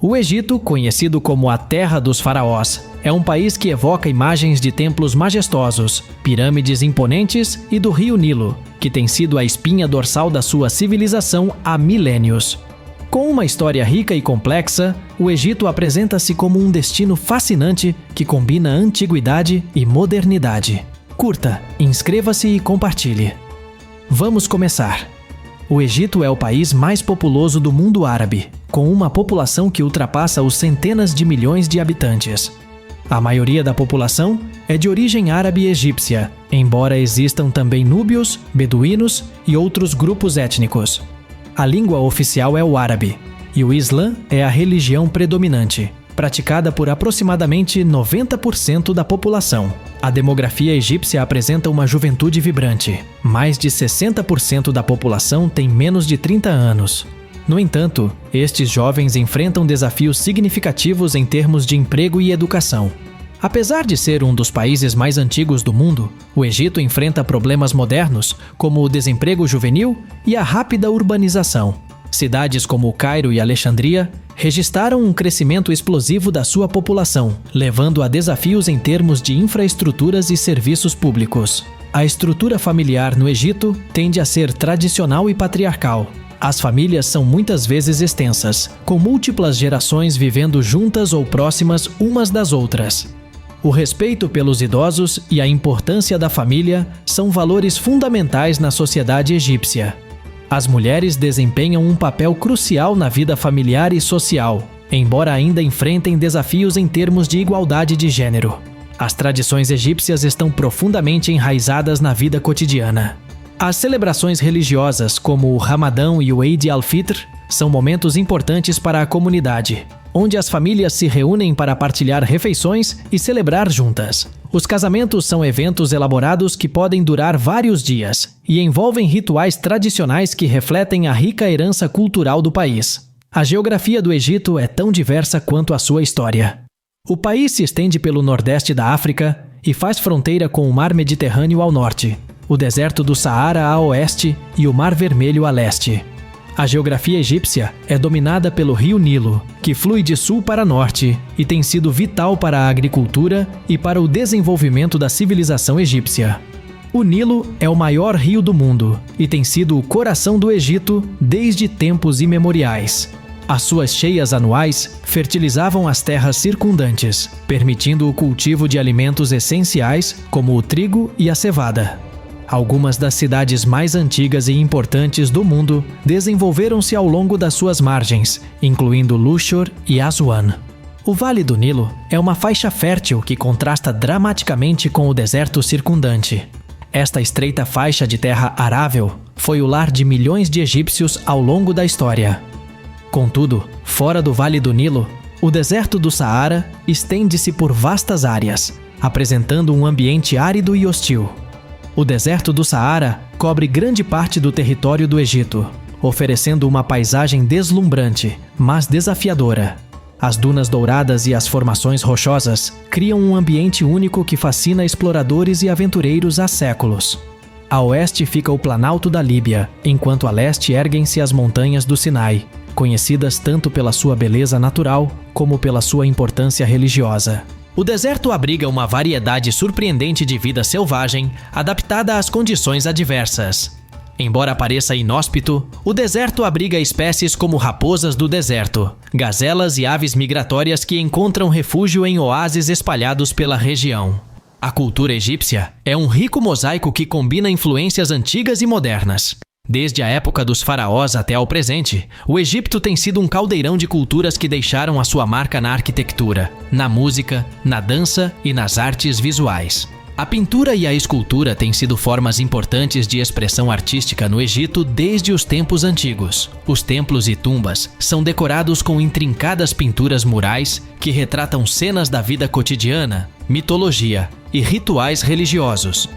O Egito, conhecido como a Terra dos Faraós, é um país que evoca imagens de templos majestosos, pirâmides imponentes e do rio Nilo, que tem sido a espinha dorsal da sua civilização há milênios. Com uma história rica e complexa, o Egito apresenta-se como um destino fascinante que combina antiguidade e modernidade. Curta, inscreva-se e compartilhe. Vamos começar. O Egito é o país mais populoso do mundo árabe, com uma população que ultrapassa os centenas de milhões de habitantes. A maioria da população é de origem árabe e egípcia, embora existam também núbios, beduínos e outros grupos étnicos. A língua oficial é o árabe, e o Islã é a religião predominante, praticada por aproximadamente 90% da população. A demografia egípcia apresenta uma juventude vibrante. Mais de 60% da população tem menos de 30 anos. No entanto, estes jovens enfrentam desafios significativos em termos de emprego e educação. Apesar de ser um dos países mais antigos do mundo, o Egito enfrenta problemas modernos, como o desemprego juvenil e a rápida urbanização. Cidades como o Cairo e Alexandria registraram um crescimento explosivo da sua população, levando a desafios em termos de infraestruturas e serviços públicos. A estrutura familiar no Egito tende a ser tradicional e patriarcal. As famílias são muitas vezes extensas, com múltiplas gerações vivendo juntas ou próximas umas das outras. O respeito pelos idosos e a importância da família são valores fundamentais na sociedade egípcia. As mulheres desempenham um papel crucial na vida familiar e social, embora ainda enfrentem desafios em termos de igualdade de gênero. As tradições egípcias estão profundamente enraizadas na vida cotidiana. As celebrações religiosas, como o Ramadão e o Eid al-Fitr, são momentos importantes para a comunidade, onde as famílias se reúnem para partilhar refeições e celebrar juntas. Os casamentos são eventos elaborados que podem durar vários dias e envolvem rituais tradicionais que refletem a rica herança cultural do país. A geografia do Egito é tão diversa quanto a sua história. O país se estende pelo nordeste da África e faz fronteira com o Mar Mediterrâneo ao norte, o deserto do Saara a oeste e o Mar Vermelho a leste. A geografia egípcia é dominada pelo rio Nilo, que flui de sul para norte e tem sido vital para a agricultura e para o desenvolvimento da civilização egípcia. O Nilo é o maior rio do mundo e tem sido o coração do Egito desde tempos imemoriais. As suas cheias anuais fertilizavam as terras circundantes, permitindo o cultivo de alimentos essenciais como o trigo e a cevada. Algumas das cidades mais antigas e importantes do mundo desenvolveram-se ao longo das suas margens, incluindo Luxor e Aswan. O Vale do Nilo é uma faixa fértil que contrasta dramaticamente com o deserto circundante. Esta estreita faixa de terra arável foi o lar de milhões de egípcios ao longo da história. Contudo, fora do Vale do Nilo, o deserto do Saara estende-se por vastas áreas, apresentando um ambiente árido e hostil. O deserto do Saara cobre grande parte do território do Egito, oferecendo uma paisagem deslumbrante, mas desafiadora. As dunas douradas e as formações rochosas criam um ambiente único que fascina exploradores e aventureiros há séculos. A oeste fica o Planalto da Líbia, enquanto a leste erguem-se as montanhas do Sinai, conhecidas tanto pela sua beleza natural como pela sua importância religiosa. O deserto abriga uma variedade surpreendente de vida selvagem, adaptada às condições adversas. Embora pareça inóspito, o deserto abriga espécies como raposas do deserto, gazelas e aves migratórias que encontram refúgio em oásis espalhados pela região. A cultura egípcia é um rico mosaico que combina influências antigas e modernas. Desde a época dos faraós até ao presente, o Egito tem sido um caldeirão de culturas que deixaram a sua marca na arquitetura, na música, na dança e nas artes visuais. A pintura e a escultura têm sido formas importantes de expressão artística no Egito desde os tempos antigos. Os templos e tumbas são decorados com intrincadas pinturas murais que retratam cenas da vida cotidiana, mitologia e rituais religiosos.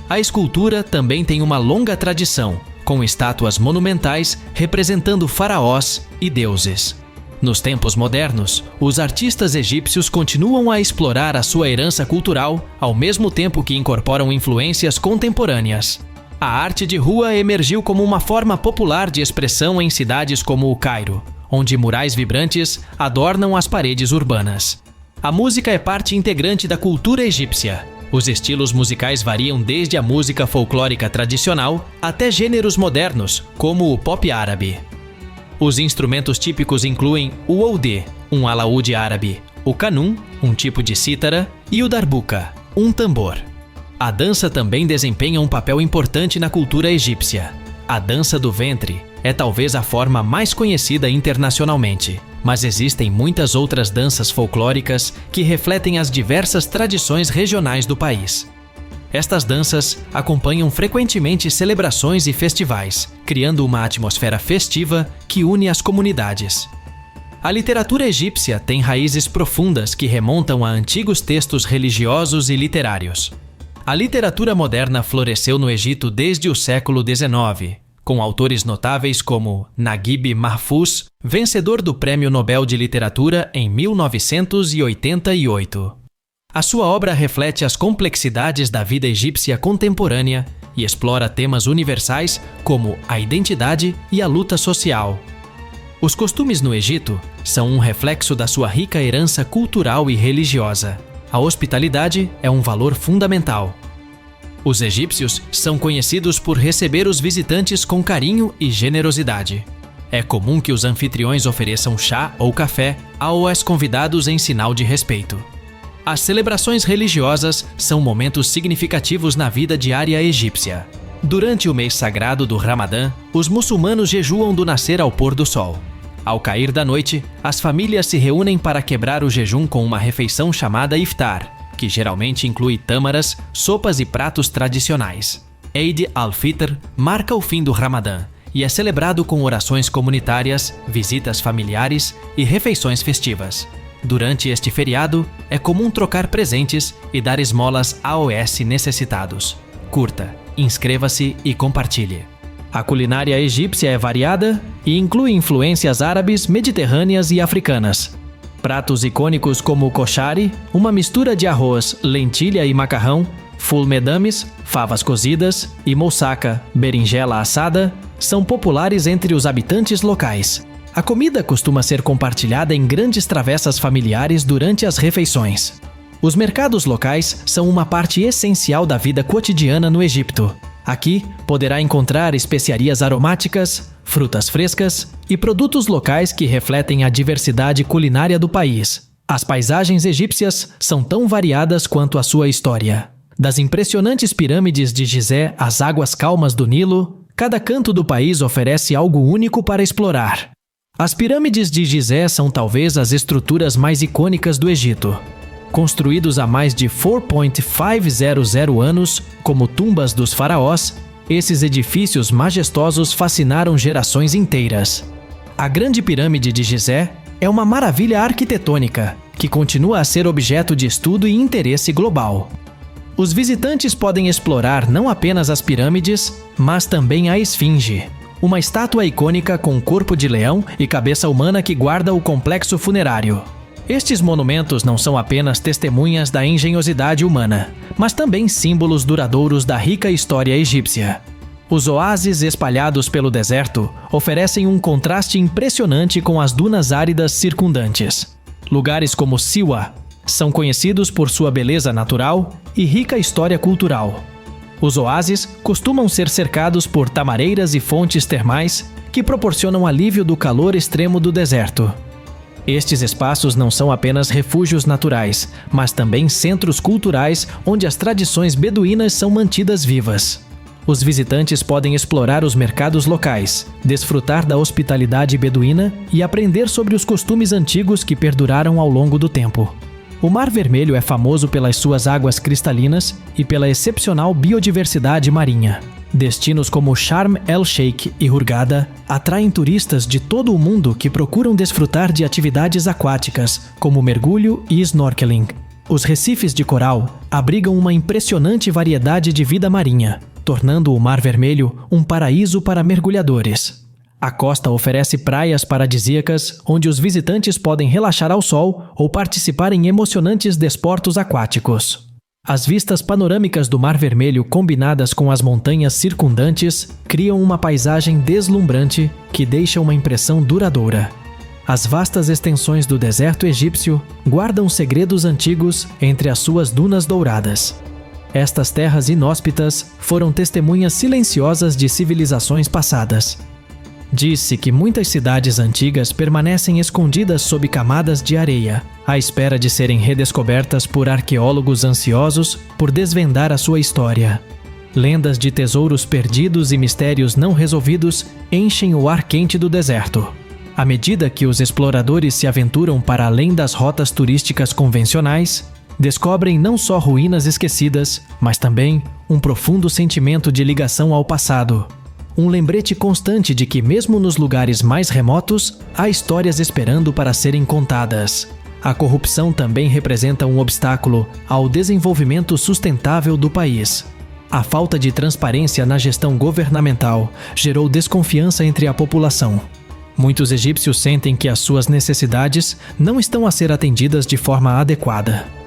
A escultura também tem uma longa tradição, com estátuas monumentais representando faraós e deuses. Nos tempos modernos, os artistas egípcios continuam a explorar a sua herança cultural, ao mesmo tempo que incorporam influências contemporâneas. A arte de rua emergiu como uma forma popular de expressão em cidades como o Cairo, onde murais vibrantes adornam as paredes urbanas. A música é parte integrante da cultura egípcia. Os estilos musicais variam desde a música folclórica tradicional até gêneros modernos, como o pop árabe. Os instrumentos típicos incluem o oudê, um alaúde árabe, o kanun, um tipo de cítara, e o darbuka, um tambor. A dança também desempenha um papel importante na cultura egípcia. A dança do ventre é talvez a forma mais conhecida internacionalmente, mas existem muitas outras danças folclóricas que refletem as diversas tradições regionais do país. Estas danças acompanham frequentemente celebrações e festivais, criando uma atmosfera festiva que une as comunidades. A literatura egípcia tem raízes profundas que remontam a antigos textos religiosos e literários. A literatura moderna floresceu no Egito desde o século XIX, com autores notáveis como Naguib Mahfouz, vencedor do Prêmio Nobel de Literatura em 1988. A sua obra reflete as complexidades da vida egípcia contemporânea e explora temas universais como a identidade e a luta social. Os costumes no Egito são um reflexo da sua rica herança cultural e religiosa. A hospitalidade é um valor fundamental. Os egípcios são conhecidos por receber os visitantes com carinho e generosidade. É comum que os anfitriões ofereçam chá ou café aos convidados em sinal de respeito. As celebrações religiosas são momentos significativos na vida diária egípcia. Durante o mês sagrado do Ramadã, os muçulmanos jejuam do nascer ao pôr do sol. Ao cair da noite, as famílias se reúnem para quebrar o jejum com uma refeição chamada iftar, que geralmente inclui tâmaras, sopas e pratos tradicionais. Eid al-Fitr marca o fim do Ramadã e é celebrado com orações comunitárias, visitas familiares e refeições festivas. Durante este feriado, é comum trocar presentes e dar esmolas aos necessitados. Curta, inscreva-se e compartilhe. A culinária egípcia é variada e inclui influências árabes, mediterrâneas e africanas. Pratos icônicos como o koshari, uma mistura de arroz, lentilha e macarrão, ful medames, favas cozidas, e moussaka, berinjela assada, são populares entre os habitantes locais. A comida costuma ser compartilhada em grandes travessas familiares durante as refeições. Os mercados locais são uma parte essencial da vida cotidiana no Egito. Aqui poderá encontrar especiarias aromáticas, frutas frescas e produtos locais que refletem a diversidade culinária do país. As paisagens egípcias são tão variadas quanto a sua história. Das impressionantes pirâmides de Gizé às águas calmas do Nilo, cada canto do país oferece algo único para explorar. As pirâmides de Gizé são talvez as estruturas mais icônicas do Egito. Construídos há mais de 4.500 anos como tumbas dos faraós, esses edifícios majestosos fascinaram gerações inteiras. A Grande Pirâmide de Gizé é uma maravilha arquitetônica que continua a ser objeto de estudo e interesse global. Os visitantes podem explorar não apenas as pirâmides, mas também a Esfinge, uma estátua icônica com corpo de leão e cabeça humana que guarda o complexo funerário. Estes monumentos não são apenas testemunhas da engenhosidade humana, mas também símbolos duradouros da rica história egípcia. Os oásis espalhados pelo deserto oferecem um contraste impressionante com as dunas áridas circundantes. Lugares como Siwa são conhecidos por sua beleza natural e rica história cultural. Os oásis costumam ser cercados por tamareiras e fontes termais que proporcionam alívio do calor extremo do deserto. Estes espaços não são apenas refúgios naturais, mas também centros culturais onde as tradições beduínas são mantidas vivas. Os visitantes podem explorar os mercados locais, desfrutar da hospitalidade beduína e aprender sobre os costumes antigos que perduraram ao longo do tempo. O Mar Vermelho é famoso pelas suas águas cristalinas e pela excepcional biodiversidade marinha. Destinos como Sharm el-Sheikh e Hurghada atraem turistas de todo o mundo que procuram desfrutar de atividades aquáticas, como mergulho e snorkeling. Os recifes de coral abrigam uma impressionante variedade de vida marinha, tornando o Mar Vermelho um paraíso para mergulhadores. A costa oferece praias paradisíacas onde os visitantes podem relaxar ao sol ou participar em emocionantes desportos aquáticos. As vistas panorâmicas do Mar Vermelho combinadas com as montanhas circundantes criam uma paisagem deslumbrante que deixa uma impressão duradoura. As vastas extensões do deserto egípcio guardam segredos antigos entre as suas dunas douradas. Estas terras inóspitas foram testemunhas silenciosas de civilizações passadas. Diz-se que muitas cidades antigas permanecem escondidas sob camadas de areia, à espera de serem redescobertas por arqueólogos ansiosos por desvendar a sua história. Lendas de tesouros perdidos e mistérios não resolvidos enchem o ar quente do deserto. À medida que os exploradores se aventuram para além das rotas turísticas convencionais, descobrem não só ruínas esquecidas, mas também um profundo sentimento de ligação ao passado. Um lembrete constante de que, mesmo nos lugares mais remotos, há histórias esperando para serem contadas. A corrupção também representa um obstáculo ao desenvolvimento sustentável do país. A falta de transparência na gestão governamental gerou desconfiança entre a população. Muitos egípcios sentem que as suas necessidades não estão a ser atendidas de forma adequada.